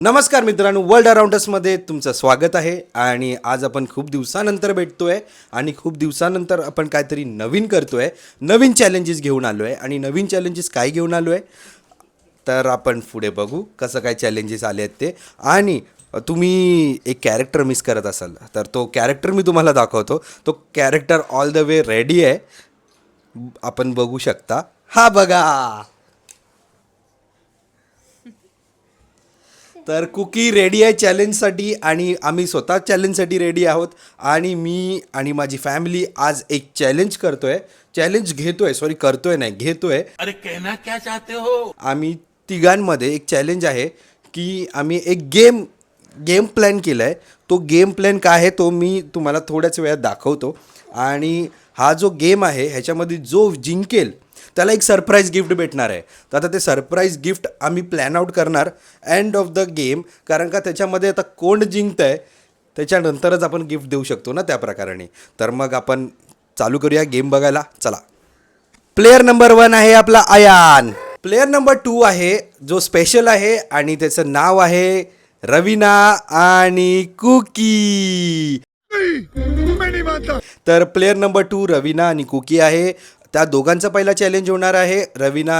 नमस्कार मित्रांनो, वर्ल्ड अराउंडसमध्ये तुमचं स्वागत आहे. आणि आज आपण खूप दिवसानंतर भेटतोय आणि खूप दिवसानंतर आपण काहीतरी नवीन करतोय. नवीन चॅलेंजेस घेऊन आलो आहे. आणि नवीन चॅलेंजेस काय घेऊन आलो आहे तर आपण पुढे बघू कसं काय चॅलेंजेस आले आहेत ते. आणि तुम्ही एक कॅरेक्टर मिस करत असाल तर तो कॅरेक्टर मी तुम्हाला दाखवतो. तो character all the way ready आहे, आपण बघू शकता. हा बघा, तर कुकी रेडी आहे चॅलेंजसाठी आणि आम्ही स्वतः चॅलेंजसाठी रेडी आहोत. आणि मी आणि माझी फॅमिली आज एक चॅलेंज करतोय नाही, घेतोय. अरे कहना क्या चाहते हो? आम्ही तिघांमध्ये एक चॅलेंज आहे की आम्ही एक गेम प्लॅन केला आहे. तो गेम प्लॅन काय आहे तो मी तुम्हाला थोड्याच वेळात दाखवतो. आणि हा जो गेम आहे ह्याच्यामध्ये जो जिंकेल त्याला एक सरप्राईज गिफ्ट भेटणार आहे. तर आता ते सरप्राईज गिफ्ट आम्ही प्लॅन आउट करणार एंड ऑफ द गेम, कारण का त्याच्यामध्ये आता कोण जिंकतं आहे त्याच्यानंतरच आपण गिफ्ट देऊ शकतो ना, त्या प्रकाराने. तर मग आपण चालू करूया गेम बघायला. चला. प्लेयर नंबर 1 आहे आपला अयान. प्लेयर नंबर 2 आहे जो स्पेशल आहे आणि त्याचं नाव आहे रवीना आणि कुकी. तर प्लेयर नंबर 2 रवीना आणि कुकी आहे. त्या दोघांचा पहिला चॅलेंज होणार आहे. रवीना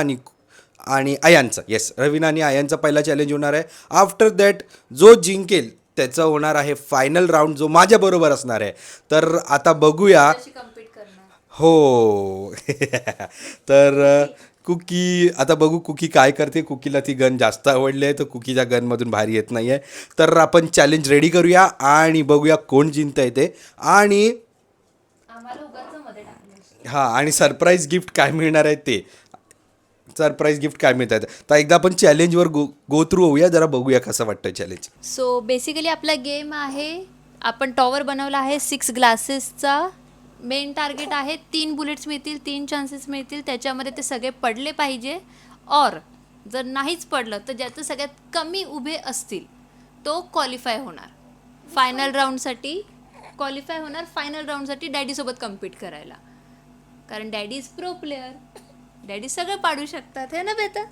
आणि अयानचं. येस, रवीना आणि अयानचा पहिला चॅलेंज होणार आहे. आफ्टर दॅट जो जिंकेल त्याचं होणार आहे फायनल राऊंड, जो माझ्याबरोबर असणार आहे. तर आता बघूया. हो. तर कुकी, आता बघू कुकी काय करते. कुकीला ती गन जास्त आवडली आहे तर कुकीच्या गनमधून बाहेर येत नाही आहे. तर आपण चॅलेंज रेडी करूया आणि बघूया कोण जिंकतं आहे ते. आणि हां, आणि सरप्राईज गिफ्ट काय मिळणार आहे ते. सरप्राईज गिफ्ट काय मिळत आहे तर एकदा आपण चॅलेंजवर गो थ्रू होऊया, जरा बघूया कसं वाटतं चॅलेंज. सो बेसिकली आपला गेम आहे, आपण टॉवर बनवला आहे 6 ग्लासेसचा. मेन टार्गेट आहे 3 बुलेट्स मिळतील, 3 चान्सेस मिळतील, त्याच्यामध्ये ते सगळे पडले पाहिजे. और जर नाहीच पडलं तर ज्याचं सगळ्यात कमी उभे असतील तो क्वालिफाय होणार फायनल राऊंडसाठी डॅडीसोबत कम्पीट करायला. कारण daddy is pro player, daddy सगळं पाडू शकतात हे ना बेटा.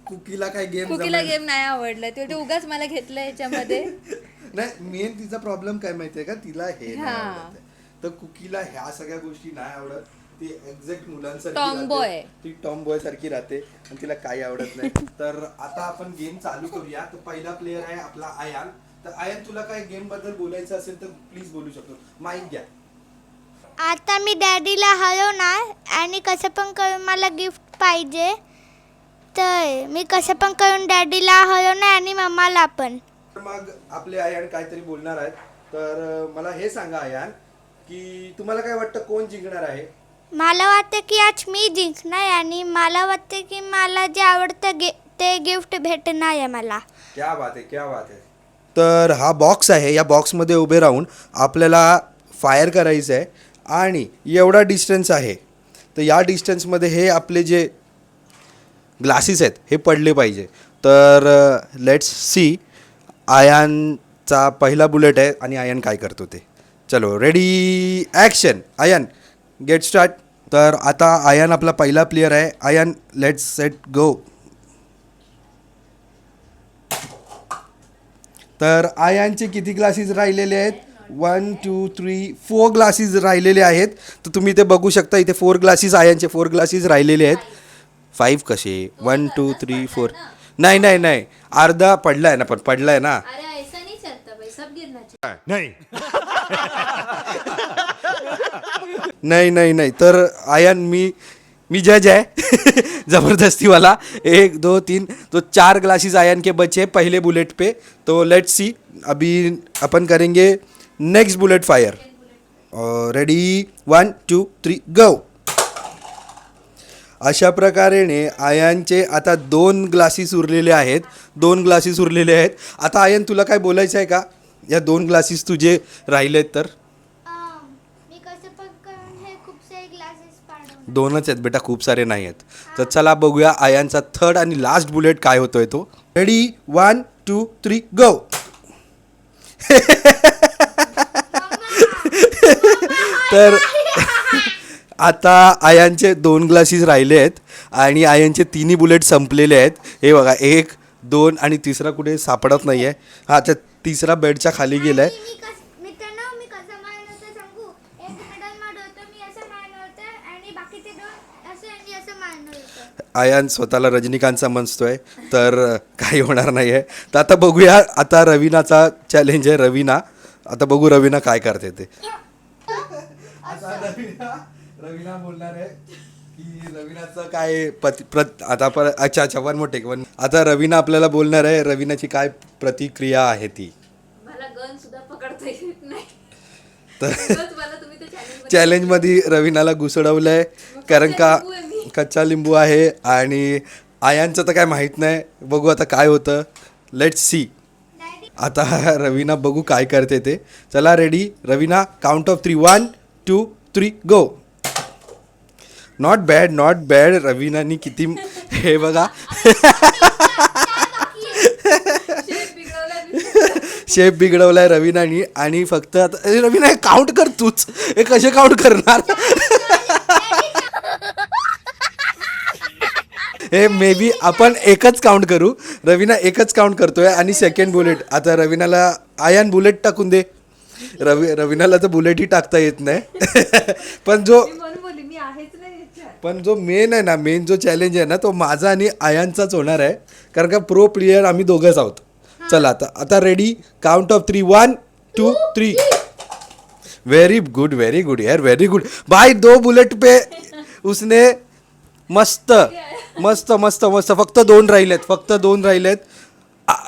कुकीला काय कुकीला गेम नाही आवडला, ते उगाच मला घेतलं याच्यामध्ये. नाही, मेन तिचा प्रॉब्लेम काय माहितीये का, तिला हे नाही हां. आवडत आहे. तर कुकीला ह्या सगळ्या गोष्टी नाही आवडत. ती एक्झॅक्ट मुलांसारखी Tomboy. राहते. ती टॉमबॉय सारखी राहते आणि तिला काही आवडत नाही. तर आता आपण गेम चालू करूया. तर पहिला प्लेअर आहे आपला अयान. तर अयान, तुला काय गेम बद्दल बोलायचं असेल तर प्लीज बोलू शकतो. माईक घ्या. आता मी डॅडीला हलवणार आणि कसं पण करून मला गिफ्ट पाहिजे, तर मी कसं पण करून डॅडीला हलवणार आणि मम्माला पण. तर मग आपले अयान काहीतरी बोलणार आहेत. तर मला हे सांगा अयान, की तुम्हाला काय वाटतं कोण जिंकणार आहे? मला वाटतं की आज मी जिंकणार आणि मला वाटतं की मला जे आवडतं ते गिफ्ट भेटणार आहे मला. क्या बात आहे, क्या बात आहे. तर हा बॉक्स आहे, या बॉक्समध्ये उभे राहून आपल्याला फायर करायचं आहे. आणि एवढा डिस्टन्स आहे, तर या डिस्टन्समध्ये हे आपले जे ग्लासेस आहेत हे पडले पाहिजे. तर लेट्स सी. आयानचा पहिला बुलेट आहे आणि आयन काय करतो ते. चलो, ready, action. Ion, get start. तर आता आयन आपला पहिला प्लेयर आहे. Ion, let's set go. तर आयनचे किती ग्लासेस राहिलेले आहेत? 1 2 3 4 ग्लासेस राहिलेले आहेत. तर तुम्ही ते बघू शकता, इथे 4 ग्लासेस, आयनचे 4 ग्लासेस राहिलेले आहेत. 5 कसे? 1 2 3 4. नाही, अर्धा पडला आहे ना, पण पडला आहे ना. अरे ऐसा नहीं चलता भाई, सब गिरना चाहिए. नाही. तर आयन, मी जज आहे. ज़बरदस्तीवाला. 1 2 3, तो 4 ग्लासेस आयन के बचे पहले बुलेट पे. तो लेट्स सी, अभी अपन करेंगे नेक्स्ट बुलेट फायर. रेडी, 1 2 3 गो. अशा प्रकारेने आयनचे आता 2 ग्लासेस उरलेले आहेत. आता आयन, तुला काय बोलायचं आहे का या 2 ग्लासेस तुझे राहिलेत तर? मी कसं पण करून हे खूप सारे ग्लासेस पाडवणार. 2च आहेत बेटा, खूप सारे नाही आहेत. तर चला बघूया आयनचा थर्ड आणि लास्ट बुलेट काय होतोय तो. रेडी, 1 2 3 गो. तर आता आयनचे 2 ग्लासेस राहिले आहेत आणि आयनचे 3 बुलेट संपलेले आहेत. हे बघा, 1 2 आणि तिसरा कुठे सापडत नाही आहे. हा त्या तिसरा बेडच्या खाली गेला आहे. मित्रांनो मी कसं मारलं होतं सांगू. एक मिडल मारलं होतं मी, असं मारलं होतं आणि बाकीचे 2 असं आणि असं मारलं होतं. आयान स्वतःला रजनीकांत समजतोय, तर काही होणार नाही आहे. तर आता बघूया, आता रवीनाचा चॅलेंज आहे. रवीना, आता बघू रवीना काय करते ते. आता रवीना बोलणार आहे की रवीनाचं काय आता आपण अच्छा वन मोठे वन. आता रवीना आपल्याला बोलणार आहे, रवीनाची काय प्रतिक्रिया आहे ती. मला गन सुद्धा पकडता येत नाही. तर उगाच मला तुम्ही ते challenge चॅलेंजमध्ये रवीनाला घुसडवलंय, कारण का लिंबू आहे मी. कच्चा लिंबू आहे. आणि आयांचं तर काय माहीत नाही, बघू आता काय होतं. Let's see. आता रवीना बघू काय करते ते. चला ready Raveena, count of 3 1 2 3 go. Not bad, not bad. रवीनानी किती हे बघा shape बिघडवलाय मी. शेप बिघडवलाय रवीनानी. आणि फक्त आता रवीना हे काउंट कर तूच, हे कसे काउंट करणार. हे मे बी आपण एकच काउंट करू. रवीना एकच काउंट करतोय आणि सेकंड बुलेट. आता रवीनाला आयान बुलेट टाकून दे. रवीनाला तर बुलेटही टाकता येत नाही. पण जो मी म्हणून बोलली मी आहेच नाही याच्यात. पण जो मेन आहे ना, मेन जो चॅलेंज आहे ना, तो माझा आणि आयांचाच होणार आहे. कारण का प्रो प्लेयर आम्ही दोघंच आहोत. चला आता ready, count of 3 1 2 3. Very good यार, वेरी गुड भाई. 2 बुलेट पे उसने मस्त मस्त मस्त मस्त. फक्त 2 राहिलेत.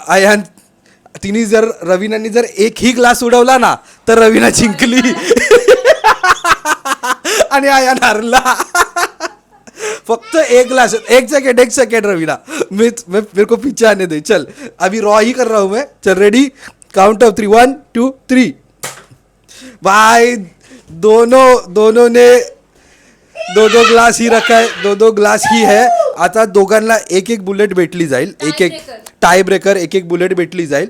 आयान तिने जर रवीनानी जर एकही ग्लास उडवला ना तर रवीना जिंकली. आणि आयान हारला. फक्त 1 ग्लास. एक सेकेंड रवीना, मेरे को पीछे आने दे. चल अभी रॉ ही कर रहा हूँ मैं. चल रेडी, काउंट ऑफ 3 1 2 3. भाई दोनों ने 2 ग्लास ही रखा है, 2 ग्लास ही है. आता दोघांना एक बुलेट भेटली जाईल. एक टाय ब्रेकर, एक बुलेट भेटली जाईल.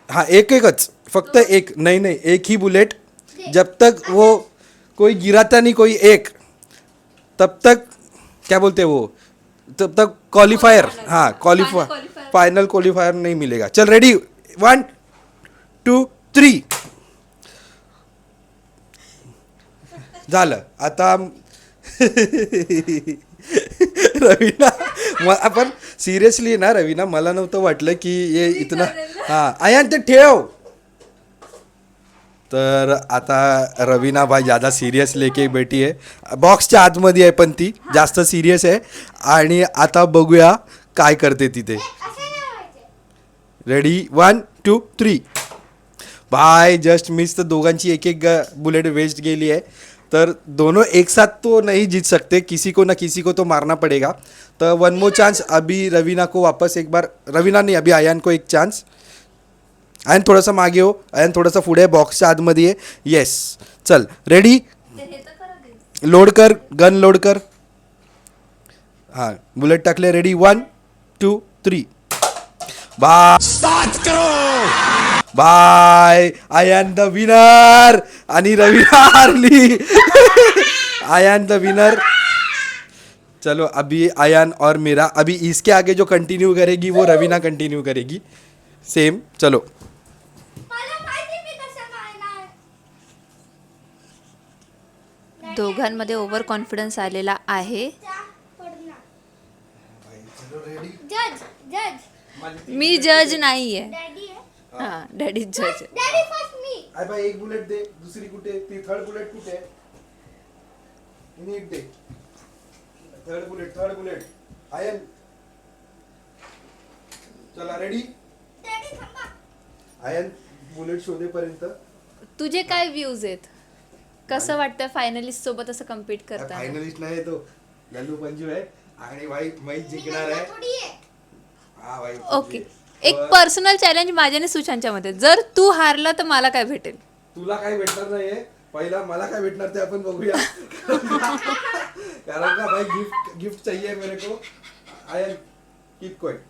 हाँ एकच, फक्त एक नहीं एक ही बुलेट. जब तक वो कोई गिराता नहीं कोई एक, तब तक क्या बोलते हैं वो, तब तक क्वालिफायर. हाँ क्वालिफायर, फाइनल क्वालिफायर नहीं मिलेगा. चल रेडी 1 2 3. झालं आता. रवीना आपण सिरियसली ना रवीना, मला नव्हतं वाटलं की ये इतना. हां आयान ते ठेव. तर आता रवीना भाई ज़्यादा सिरियस लेके बैठी आहे. बॉक्सच्या आतमध्ये आहे पण ती जास्त सिरियस आहे. आणि आता बघूया काय करते तिथे. रेडी 1 2 3. भाई जस्ट मिस. तर दोघांची एक बुलेट वेस्ट गेली आहे. तर दोनों एक साथ तो नहीं जीत सकते, किसी को ना किसी को तो मारना पड़ेगा. तो 1 मोर चांस. अभी रवीना को वापस एक बार, रवीना नहीं अभी आयान को एक चांस. आयन थोडासा मागे हो, आयन थोडासा पुढे, बॉक्सच्या आतमध्ये आहे. येस चल रेडी, लोड कर, गन लोड कर. हां बुलेट टाकले. Ready 1 2 3. Bye. Ayaan the winner. आणि रवीना हारली. Ayaan the winner. चलो अभी आयान और मेरा, अभी इसके आगे जो कंटिन्यू करेगी वो रवीना कंटिन्यू करेगी सेम. चलो दोघांमध्ये ओव्हर कॉन्फिडन्स आलेला आहे. मी जज नाहीये. हां डॅडी जज आहे. आई भाई एक बुलेट दे. दुसरी कुठे, ती थर्ड बुलेट कुठे. नीट दे. Third bullet Ayaan. चला रेडी. आयन बुलेट शोधेपर्यंत. तुझे काय व्ह्यूज आहेत, कसं वाटतं फायनलिस्ट सोबत असं कम्पीट करताना. फायनलिस्ट नाही तो लल्लू पंजू आहे. आणि भाई मैच जिंकणार आहे. हा भाई ओके, एक पर्सनल चॅलेंज माझ्या आणि सुशांतच्या मध्ये. जर तू हारला तर मला काय भेटेल. तुला काय भेटणार नाहीये. पहिला मला काय भेटणार ते आपण बघूया. कारण का भाई गिफ्ट चाहिए मेरे को. Ion keep quiet.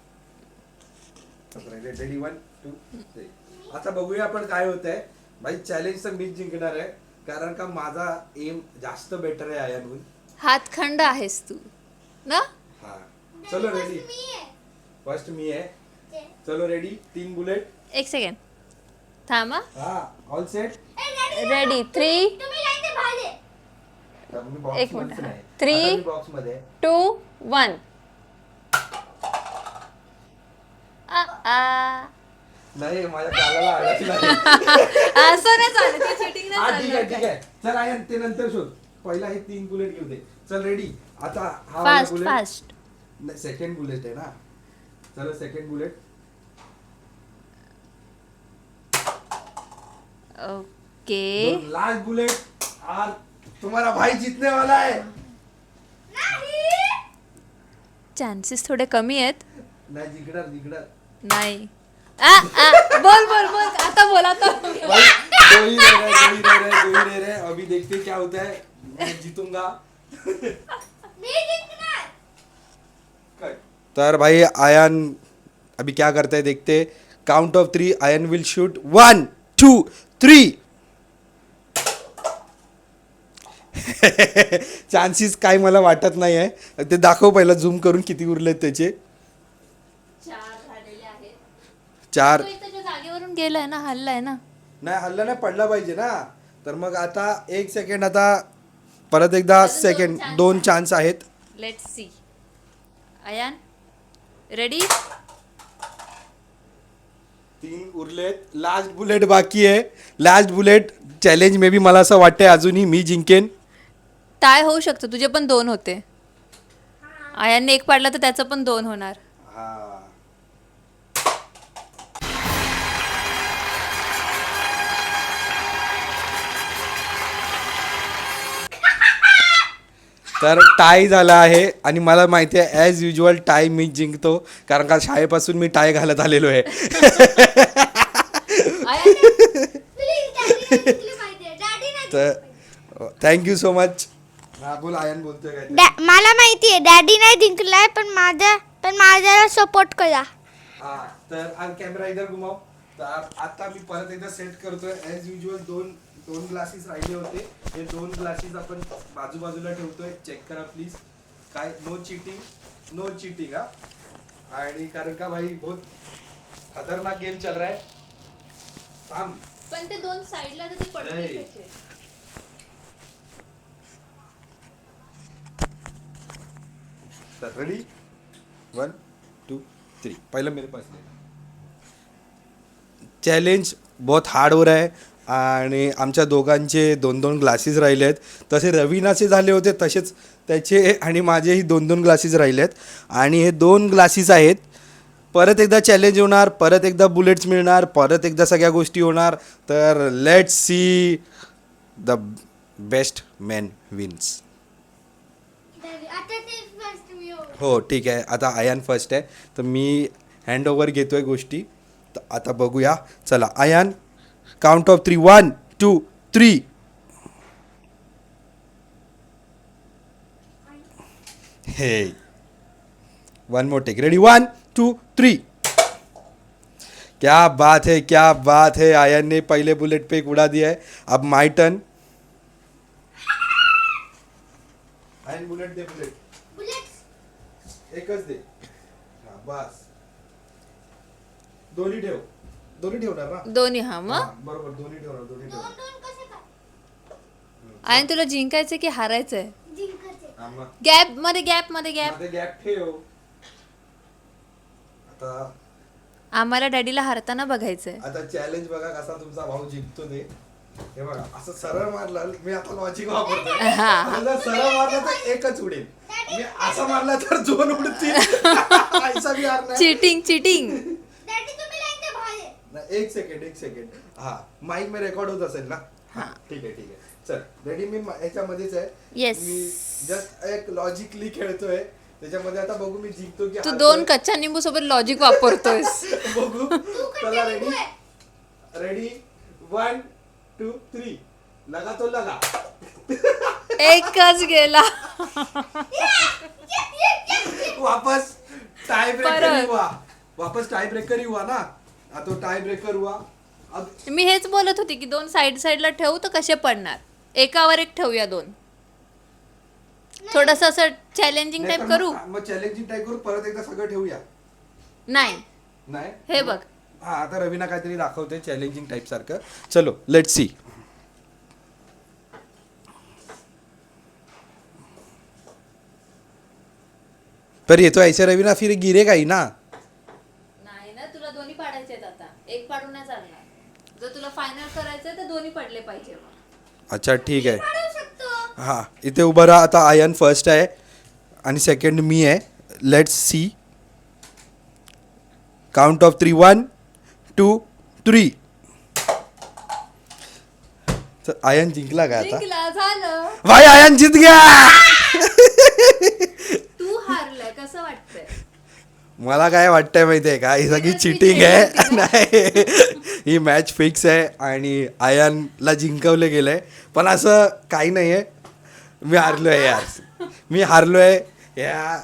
रेडी 1 2 3. आता बघूया आपण काय होत आहे. भाई चॅलेंज तर मीच जिंकणार आहे, कारण का माझा एम जास्त बेटर आहे आयनहून. हातखंड आहेस तू ना. हा चलो रेडी. फर्स्ट मी आहे. चलो रेडी 3 बुलेट. एक सेकंड थांबा. हा ऑल सेट. रेडी 3 एक मिनिट. 3 बॉक्स मध्ये 2 1. नाही माझ्या कानाला अडकला नाही. असं नाही चालत ते चिटिंग हा नाही ठीक आहे चालणार. ठीक आहे. चल आयन ते नंतर शोध. पहिला हे 3 बुलेट घेऊ दे. चल रेडी. आता हा फास्ट बुलेट फास्ट. नाही सेकंड बुलेट आहे ना. चलो second bullet. Okay last bullet. और तुम्हारा भाई जीतने वाला है. चान्सेस थोडे कमी आहेत. नाही जिंकणार जिंकणार. नाही बोल बोल बोल आता बोल आता. भाई दो ही रह रहे, दो ही रह रहे, दो ही रह रहे. अभी देखते क्या होता है. मैं जीतूंगा. तर भाई आयन अभी क्या करता है देखते. Count of 3 ion will shoot 1 2 3. Chances काय मला वाटत नाही आहे. ते दाखव पहिला झूम करून किती उरलेत त्याचे. 4. जागेवरून गेलाय ना हल्लाय ना. नाही हल्ला नाही पडला पाहिजे ना. तर मग आता 1 सेकंड. आता परत एकदा अजून सेकंड chance 2 चान्स आहेत. Let's see. अयान रेडी. 3 उरलेत. लास्ट बुलेट बाकी आहे. Last bullet challenge may be मला असं वाटतंय अजूनही मी जिंकेन. टाय होऊ शकतो तुझे पण 2 होते. अयानने 1 पाडला तर त्याचं पण 2 होणार. हा तर टाय झाला आहे आणि मला माहिती आहे ॲज युजल टाय मी जिंकतो कारण का शाळेपासून मी टाय घालत आलेलो आहे. तर थँक्यू सो मच. हा बोल आयन बोलतोय काय. मला माहिती आहे डॅडी नाही जिंकलाय पण माझ्याला सपोर्ट करा. हा तर कॅमेरा इधर घुमाव. तर आता मी परत एकदा सेट करतोय ॲज युजल. दोन ग्लासेस राहिले होते. हे 2 ग्लासेस आपण बाजूबाजूला ठेवतोय. चेक करा प्लीज. काय नो चीटिंग हा. आणि कारण का भाई बहुत खतरनाक गेम चल रहा है. थांब. पण ते 2 साइडला तर ते पडले नाही. कसे. तर रेडी 1 2 3. पहिलं मेरे पास चॅलेंज बहुत हार्ड हो रहा है. आणि आमच्या दोघांचे 2-2 ग्लासेस राहिले आहेत. तसे रवीनाचे झाले होते तसेच त्याचे आणि माझेही 2-2 ग्लासेस राहिले आहेत. आणि हे 2 ग्लासेस आहेत. परत एकदा चॅलेंज होणार. परत एकदा बुलेट्स मिळणार. परत एकदा सगळ्या गोष्टी होणार. तर let's see the best man wins. हो ठीक आहे. आता आयन फर्स्ट आहे तर मी हँड ओव्हर घेतोय गोष्टी. तर आता बघूया. चला आयन काउंट ऑफ 3 1 2 3. हे 1 मोर टेक. रेडी 1 2 3. क्या बात है क्या बात है. आयन ने पहले बुलेट पे एक उड़ा दिया है. अब माय टर्न. आयन बुलेट दे. बुलेट एकच दे. हा बस. दोन्ही ठेवणार ना. दोन्ही हा हा, मग. बरोबर दोन्ही ठेवणार. आणि तुला जिंकायचं की हारायचंय. हा, मग. गॅप मध्ये गॅप मध्ये गॅप ठेव. आता आम्हाला डॅडीला हारताना बघायचंय. आता चॅलेंज बघा कसा तुमचा भाऊ जिंकतो ते. हे बघा असं सरळ मारला. मी आता लॉजिक वापरतोय. हा. आता जर सरळ मारला तर एकच उडेल. मी असं मारला तर 2 उडतील. ऐसा भी हार नाही. चिटिंग. नाही, एक सेकंड. हा माईक में रेकॉर्ड होत असेल ना. हा ठीक आहे. चल रेडी. मी याच्यामध्येच आहे. Yes. मी जस्ट एक लॉजिकली खेळतोय त्याच्यामध्ये. आता बघू मी जिंकतो की तू हारतोय. 2 कच्च्या निंबू सोबत लॉजिक वापरतोयस. बघू. चला रेडी 1 2 3. लगा तो लगा. एकच गेला. वापस टाई ब्रेकर परत. हुआ. वापस टाई ब्रेकर ही हुआ ना. तो टाई ब्रेकर हुआ. अब मी हेच बोलत होती की 2 साइडला ठेवू तर कसे पडणार. एकावर एक ठेवूया 2. थोडस असं चॅलेंजिंग टाइप करू. मग चॅलेंजिंग टाईप करू. परत एकदा सगळं ठेवूया. नाही नाही हे बघ. हा आता रवीना काहीतरी दाखवते चॅलेंजिंग टाईप सारखं. चलो लेट सी. पर ये तो ऐसे रवीना फिर गिरेगा ही ना. नाही ना, तुला दोन्ही पाडायचे आहेत आता, एक पाडून नाही चालणार. जर तुला फायनल करायचंय तर दोन्ही पडले पाहिजे मग. अच्छा ठीक आहे. पाडू शकतो. हा इथे उभा राहा. आता आयन फर्स्ट आहे आणि सेकंड मी आहे. Let's see. Count of 3 1 2 3. तर आयन जिंकला का आता. जिंकला, झालं. भाई आयन जीत गया. तू हारलाय, कसं वाटतंय? मला काय वाटतंय माहितीये का, ही सगळी चिटिंग आहे. नाही ही मॅच फिक्स आहे आणि आयनला जिंकवलं गेलंय. पण असं काही नाही आहे. मी हारलोय यार. मी हारलोय या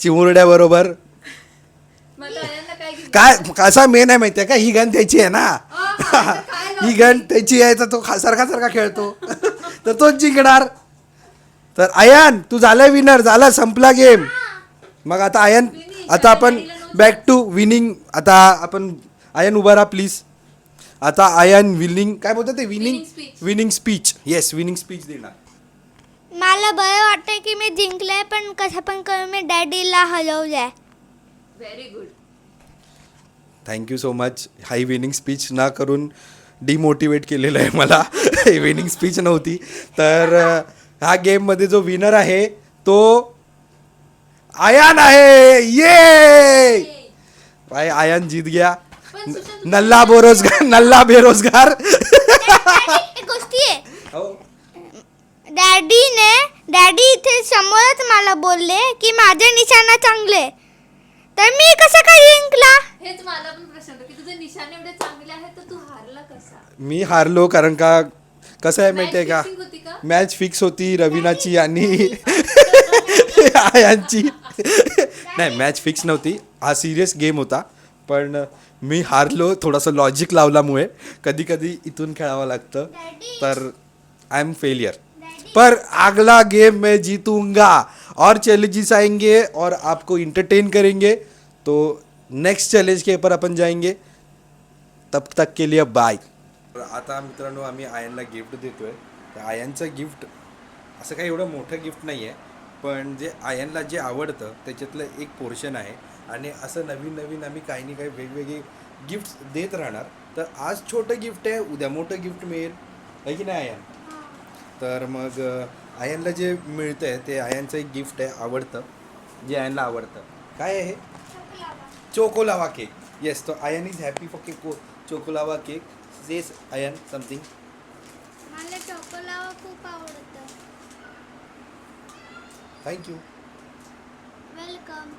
चिमुरड्याबरोबर. मग आता आयांना काय गिफ्ट? काय कसा मेन आहे माहितीये का, ही गन त्याची आहे ना. ही गन त्याची आहे तर तो सारखा सारखा खेळतो तर तोच जिंकणार. तर आयन तू झालाय विनर. झाला, संपला गेम. मग आता आयन, आता आपण बॅक टू विनिंग. आता आपण आयन उभा राहा प्लीज. आता आयन विनिंग काय बोलतात ते, Winning speech. Winning speech. Yes winning speech देणार. मला बरं वाटतंय की मी जिंकले, पण कसं पण करून मी डॅडीला हलवलंय. Very good. Thank you so much. High winning speech ना करून डिमोटिवेट केलेलं आहे मला. विनिंग स्पीच नव्हती. तर ह्या गेममध्ये जो विनर आहे तो आयन आहे. ये भाई आयन जीत गया. पण सुशांत, नल्ला बेरोजगार. एक गोष्टी आहे. हो. डॅडी इथे समोरच मला बोलले की माझे निशाणा चांगले, तर मी कसं काय जिंकला? हेच मला पण प्रश्न होता की तुझे निशाणे एवढे चांगले आहेत तर तू हारला कसा? मी हारलो कारण का कसं आहे माहिती आहे का, Match fixing होती का? मॅच फिक्स होती रवीनाची आणि आयांची. नाही मॅच फिक्स नव्हती. हा सिरियस गेम होता. पण मी हारलो थोडंसं लॉजिक लावल्यामुळे. कधी कधी इथून खेळावं लागतं. तर आई एम फेलियर. पर अगला गेम मैं जीतूंगा और चैलेंजेस आएंगे और आपको इंटरटेन करेंगे. तो नेक्स्ट चॅलेंज के ऊपर अपन जाएंगे. तब तक के लिए बाय. आता मित्रांनो आम्ही आयनला गिफ्ट देतोय. तर आयनचं गिफ्ट असं काही एवढं मोठं गिफ्ट नाही आहे, पण जे आयनला जे आवडतं त्याच्यातलं एक पोर्शन आहे. आणि असं नवीन नवीन आम्ही काही ना काही वेगवेगळे गिफ्ट्स देत राहणार. तर आज छोटं गिफ्ट आहे, उद्या मोठं गिफ्ट मिळेल, आहे की नाही आयन. तर मग आयनला जे मिळतं आहे ते आयनचं एक गिफ्ट आहे आवडतं, जे आयनला आवडतं. काय आहे? Choco lava cake. येस, तो Ayan is happy for cake. Choco lava cake. Says Ayan something. मला चॉकोलावा खूप आवडतं. थँक्यू. वेलकम.